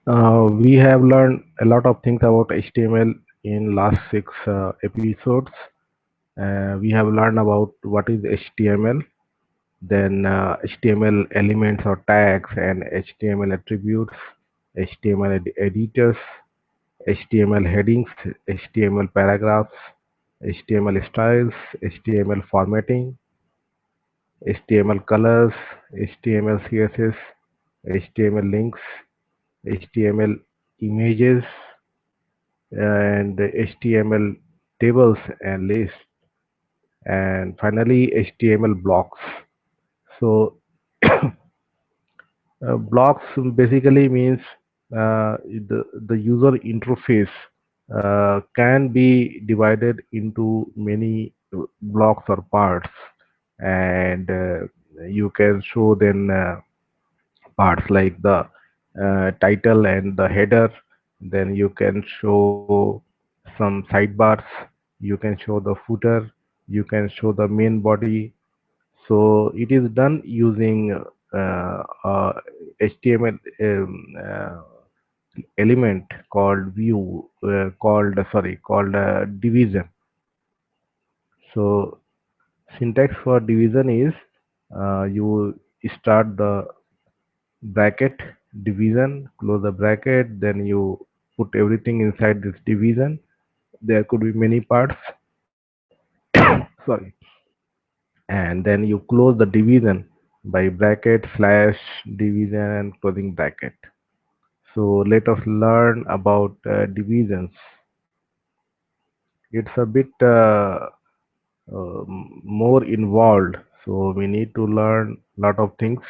We have learned a lot of things about HTML in last six episodes. We have learned about what is HTML, then HTML elements or tags and HTML attributes, HTML editors, HTML headings, HTML paragraphs, HTML styles, HTML formatting, HTML colors, HTML CSS, HTML links, HTML images, and HTML tables and lists, and finally HTML blocks. So blocks basically means the user interface can be divided into many blocks or parts, and you can show then parts like the title and the header. Then you can show some sidebars, you can show the footer, you can show the main body. So it is done using HTML element called view, called division. So syntax for division is you start the bracket division, close the bracket, then you put everything inside this division. There could be many parts. Sorry. And then you close the division by bracket slash division and closing bracket. So let us learn about divisions. It's a bit more involved, so we need to learn a lot of things.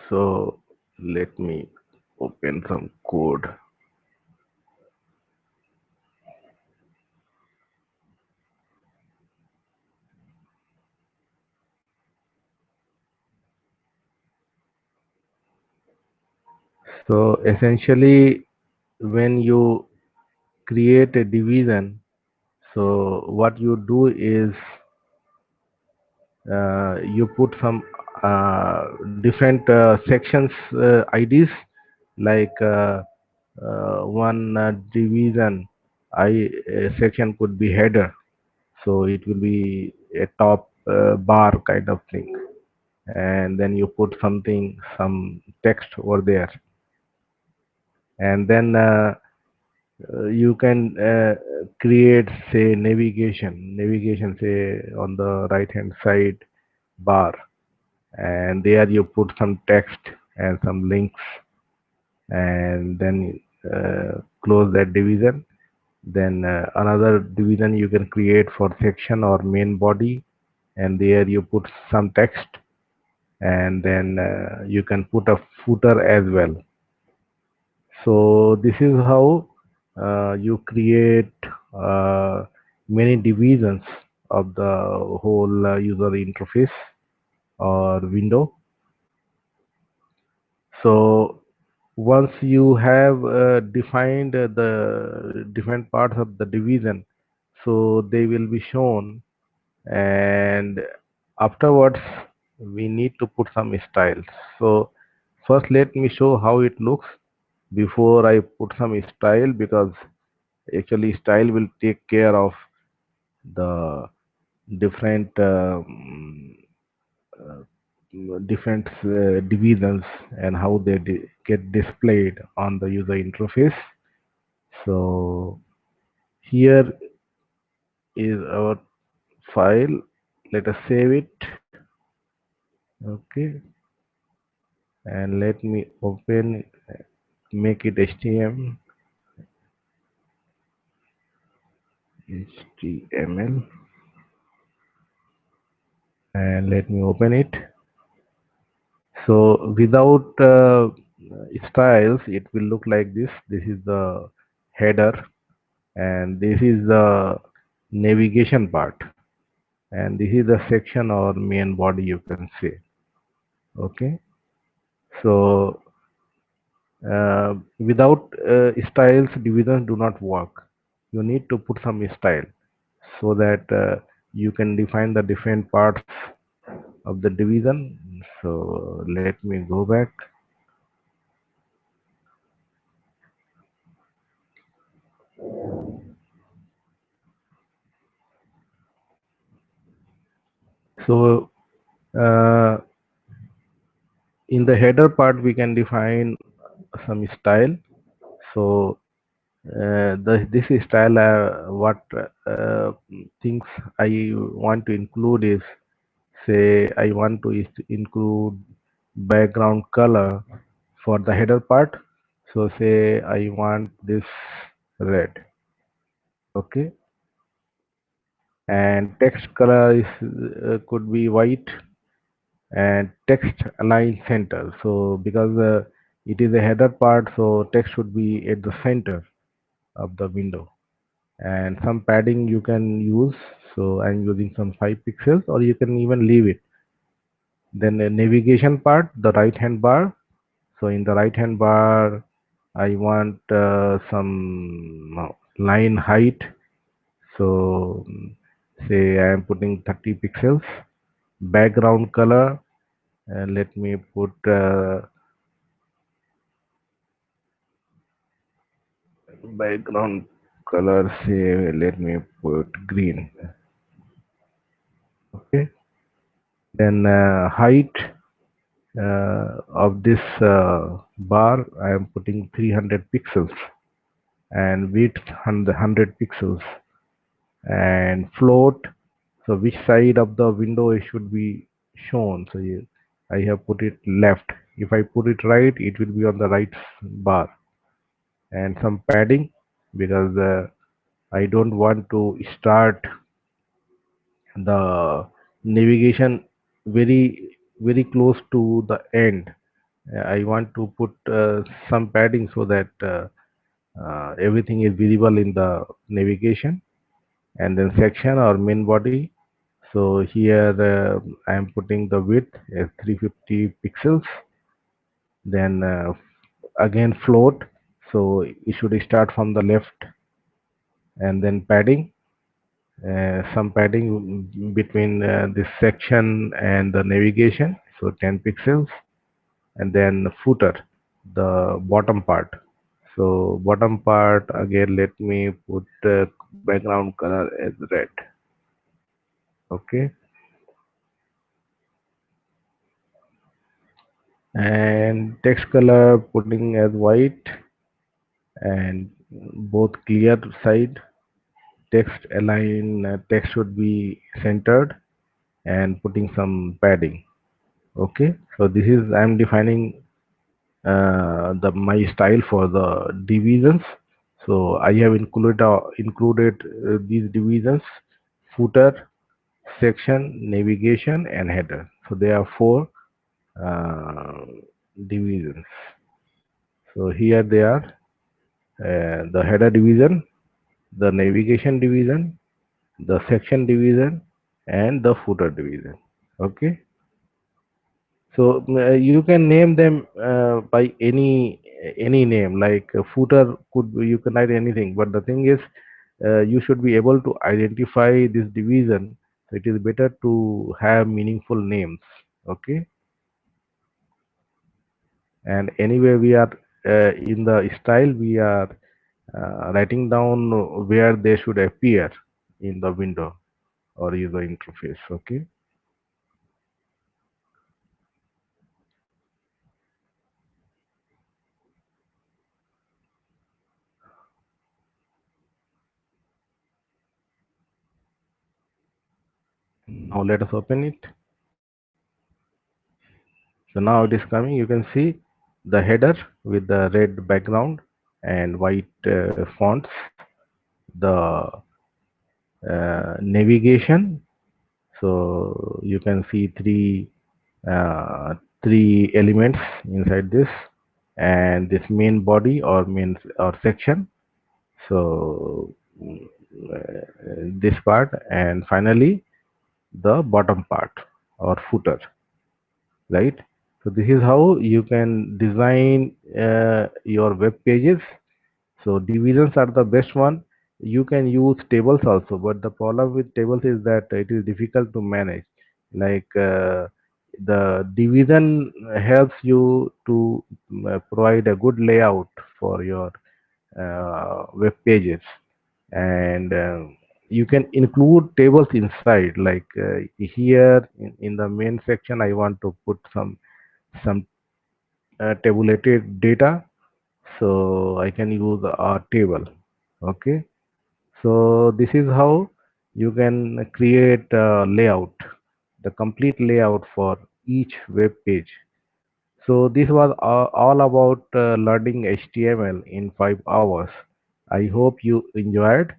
So let me open some code. So essentially, when you create a division, so what you do is you put some different sections IDs, like one division I section could be header, so it will be a top bar kind of thing, and then you put some text over there, and then you can create say navigation say on the right hand side bar, and there you put some text and some links, and then close that division. Then another division you can create for section or main body, and there you put some text, and then you can put a footer as well. So this is how you create uh, many divisions of the whole user interface or window. So once you have defined the different parts of the division, so they will be shown, and afterwards we need to put some styles. So first let me show how it looks before I put some style, because actually style will take care of the different uh, different divisions and how they get displayed on the user interface. So here is our file. Let us save it. Okay, and let me open, make it HTML, and let me open it. So without styles, it will look like this. This is the header, and this is the navigation part, and this is the section or main body, you can say. Okay, so without styles, divisions do not work. You need to put some style so that you can define the different parts of the division. So let me go back. So uh, in the header part we can define some style. So this style, what things I want to include is, say I want to include background color for the header part. So say I want this red, okay, and text color is could be white, and text align center. So because it is a header part, so text should be at the center of the window. And some padding you can use. So I'm using some 5 pixels, or you can even leave it. Then the navigation part, the right hand bar. So in the right hand bar, I want some line height. So say I am putting 30 pixels. Background color, let me put background color, say let me put green. Okay. Then height of this bar, I am putting 300 pixels, and width 100 pixels, and float. So which side of the window it should be shown? So I have put it left. If I put it right, it will be on the right bar. And some padding, because I don't want to start the navigation very close to the end. I want to put some padding so that everything is visible in the navigation. And then section or main body. So here I am putting the width as 350 pixels. Then again float. So it should start from the left, and then padding. Some padding between this section and the navigation. So 10 pixels, and then footer, the bottom part. So bottom part again, let me put background color as red. Okay, and text color putting as white, and both clear side. Text align, text should be centered, and putting some padding. Okay, so this is I'm defining the my style for the divisions. So I have included these divisions: footer, section, navigation, and header. So there are 4 uh, divisions. So here they are: the header division, the navigation division, the section division, and the footer division. Okay. So you can name them by any name. Like footer could be, you can write anything. But the thing is, you should be able to identify this division. So it is better to have meaningful names. Okay. And anyway, we are in the style. We are writing down where they should appear in the window or user interface. Okay. Now let us open it. So now it is coming. You can see the header with the red background and white fonts, the navigation. So you can see uh, three elements inside this, and this main body or main or section. So this part, and finally the bottom part or footer, right? So this is how you can design your web pages. So divisions are the best one. You can use tables also, but the problem with tables is that it is difficult to manage. Like the division helps you to provide a good layout for your web pages. And you can include tables inside, like here in the main section I want to put some tabulated data, so I can use a table. Okay, so this is how you can create a layout, the complete layout for each web page. So this was all about learning HTML in 5 hours. I hope you enjoyed,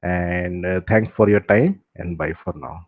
and thanks for your time, and bye for now.